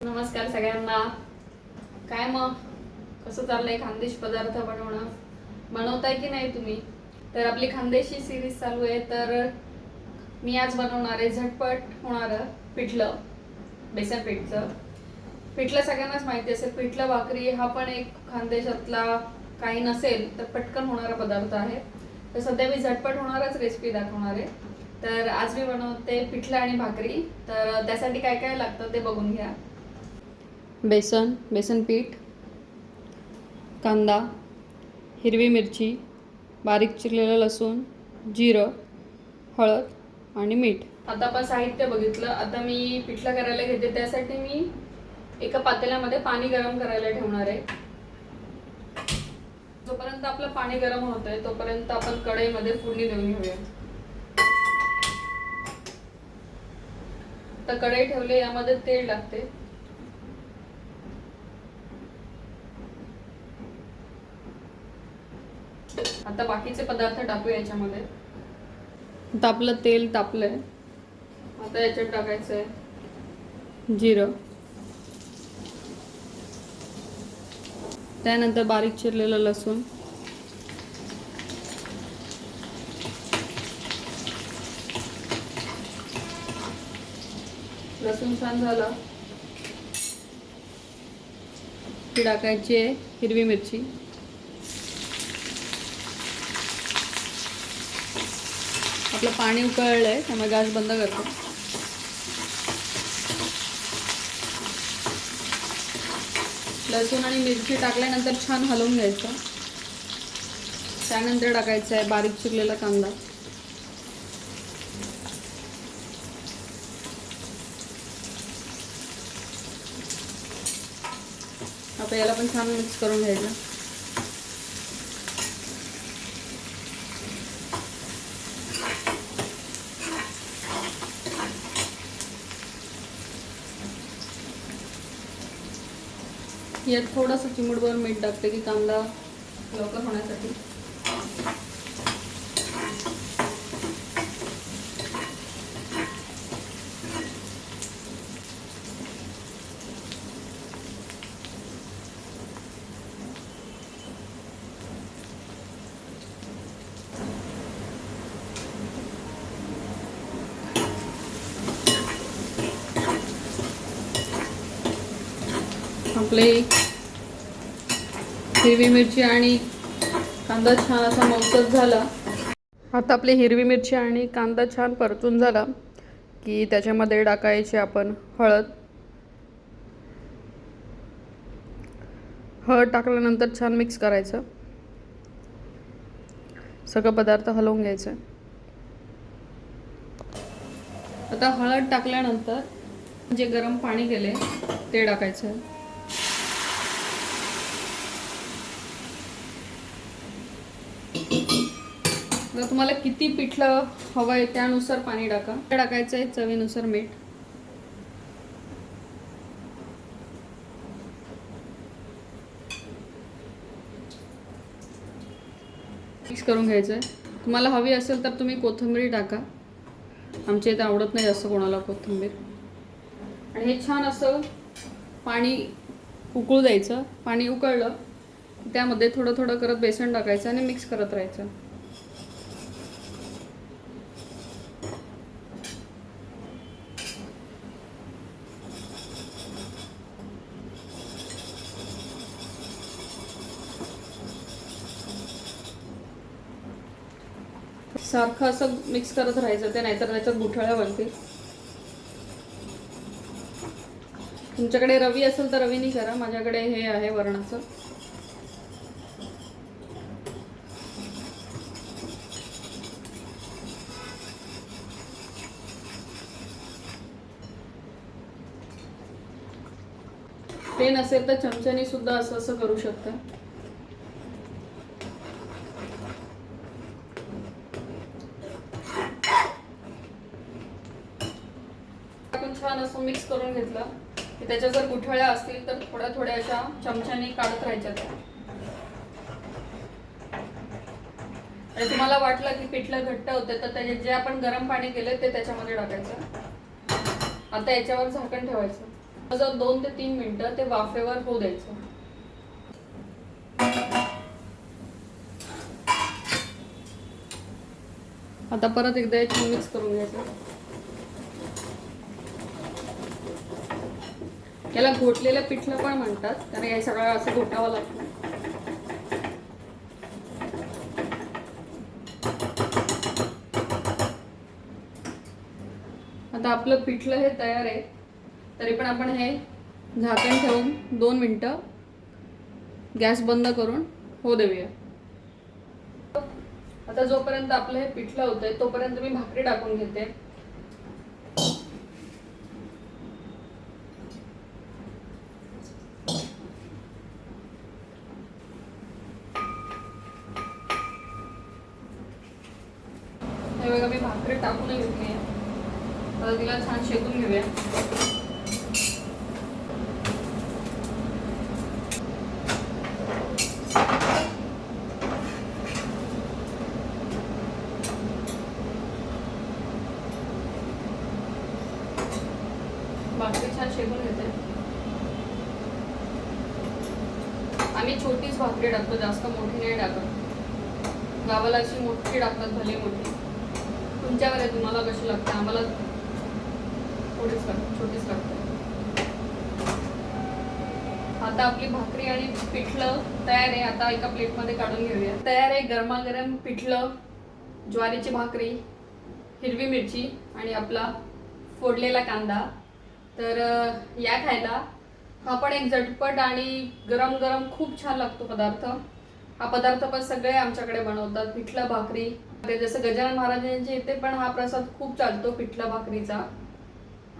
नमस्कार सगळ्यांना. काय मग कसं चाललंय खानदेश पदार्थ बनवताय की नाही तुम्ही? तर आपली खानदेशी सिरीज चालू आहे. तर मी आज बनवणार आहे झटपट होणारं पिठलं, बेसन पीठचं. पिठलं सगळ्यांनाच माहिती असेल. पिठलं भाकरी हा पण एक खानदेशातला काही नसेल तर पटकन होणारा पदार्थ आहे. तर सध्या मी झटपट होणारच रेसिपी दाखवणार आहे. तर आज मी बनवते पिठलं आणि भाकरी. तर त्यासाठी काय काय लागतं ते बघून घ्या. बेसन पीठ, कांदा, हिरवी मिरची, बारीक चिरलेलं लसूण, जिरं, हळद आणि मीठ. आता आपण साहित्य बघितलं. आता मी पिठलं करायला घेते. त्यासाठी मी एका पातेल्यामध्ये पाणी गरम करायला ठेवणार आहे. जोपर्यंत आपलं पाणी गरम होत आहे तोपर्यंत आपण कढईमध्ये फोडणी देऊन घेऊया. तर कढई ठेवली, यामध्ये तेल टाकते. आता बाकीचे पदार्थ टाकूया याच्यामध्ये. आता आपलं तेल तापलंय. आता याच्यात टाकायचंय जिरं, त्यानंतर बारीक चिरलेलं लसूण, लसूण छान झालं की टाकायची आहे हिरवी मिरची. आपलं पाणी उकळलंय त्यामुळे गॅस बंद करतो. लसूण आणि मिरची टाकल्यानंतर छान हलवून घ्यायचं. त्यानंतर टाकायचं आहे बारीक चिरलेला कांदा. आता याला पण छान मिक्स करून घ्यायचं. यात थोडंसं चिमूटभर मीठ टाकते की कांदा लवकर होण्यासाठी. आपले हिरवी मिरची आणि कांदा छान असा मऊसर झाला. आता आपली हिरवी मिरची आणि कांदा छान परतून झाला की त्याच्यामध्ये टाकायची आपण हळद. हळद टाकल्यानंतर छान मिक्स करायचं. सगळं पदार्थ हलवून घ्यायचं. आता हळद टाकल्यानंतर जे गरम पाणी केले ते टाकायचं. जर तुम्हाला किती पिठलं हवं आहे त्यानुसार पाणी टाका. टाकायचं आहे चवीनुसार मीठ. मिक्स करून घ्यायचं आहे. तुम्हाला हवी असेल तर तुम्ही कोथिंबीर टाका. आमच्या इथे आवडत नाही जास्त कोणाला कोथिंबीर. आणि हे छान असं पाणी उकळू द्यायचं. पाणी उकळलं त्यामध्ये थोडं थोडं करत बेसन टाकायचं आणि मिक्स करत राहायचं. सारखं असं मिक्स करत राहायचं ते, नाहीतर त्याच्यात गुठळ्या बनतील. तुमच्याकडे रवी असेल तर रवीनी करा. माझ्याकडे हे आहे वरणाचं. ते नसेल तर चमच्याने सुद्धा असं असं करू शकता. आपण छान असं मिक्स करून घेतलं की त्याच्या जर गुठळ्या असतील तर थोड्या थोड्या अशा चमच्याने काढत राहायच्या. आणि तुम्हाला वाटलं की पिठलं घट्ट होते तर त्याचे जे आपण गरम पाणी केलं ते त्याच्यामध्ये टाकायचं. आता याच्यावर झाकण ठेवायचं. जर 2 ते 3 मिनिटं ते वाफेवर होऊ द्यायचं. आता परत एकदा हे छान मिक्स करून घ्यायचं. याला घोटलेलं पिठलं पण म्हणतात, कारण हे सगळं असं घोटावं लागतं. आता आपलं पिठलं हे तयार आहे. तरी पण आपण हे झाकण ठेवून 2 मिनिटं गॅस बंद करून होऊ देऊया. आता जोपर्यंत आपलं हे पिठलं होतंय तोपर्यंत मी भाकरी टाकून घेते. हे बघा मी भाकरी टाकून घेतली. आता तिला छान शेकून घेऊया. भाकरी छान शेकून घेते. आम्ही छोटीच भाकरी टाकतो, जास्त मोठी नाही टाकत. गावाला अशी मोठी टाकतात, भले मोठी. तुमच्यावर आहे तुम्हाला कशी लागते. आम्हाला थोडीच लागते, छोटीच लागते. आता आपली भाकरी आणि पिठलं तयार आहे. आता एका प्लेटमध्ये काढून घेऊया. तयार आहे गरमागरम पिठलं, ज्वारीची भाकरी, हिरवी मिरची आणि आपला फोडलेला कांदा. तर या खायला. हा पण एक झटपट आणि गरम गरम खूप छान लागतो पदार्थ. हा पदार्थ पण सगळे आमच्याकडे बनवतात. पिठलं भाकरी, जसं गजानन महाराजांच्या इथे पण हा प्रसाद खूप चालतो पिठलं भाकरीचा.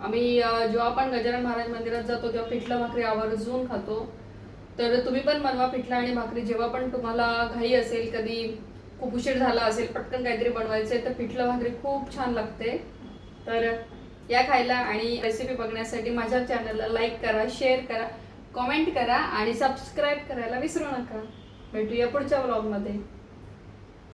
आम्ही जेव्हा पण गजानन महाराज मंदिरात जातो तेव्हा पिठलं भाकरी आवर्जून खातो. तर तुम्ही पण बनवा पिठलं आणि भाकरी. जेव्हा पण तुम्हाला घाई असेल, कधी खूप उशीर झाला असेल, पटकन काहीतरी बनवायचं तर पिठलं भाकरी खूप छान लागते. तर या खायला. आणि रेसिपी बघण्यासाठी माझ्या चॅनलला लाईक करा, शेअर करा, कमेंट करा आणि सबस्क्राईब करायला विसरू नका. भेटूया पुढच्या व्लॉगमध्ये.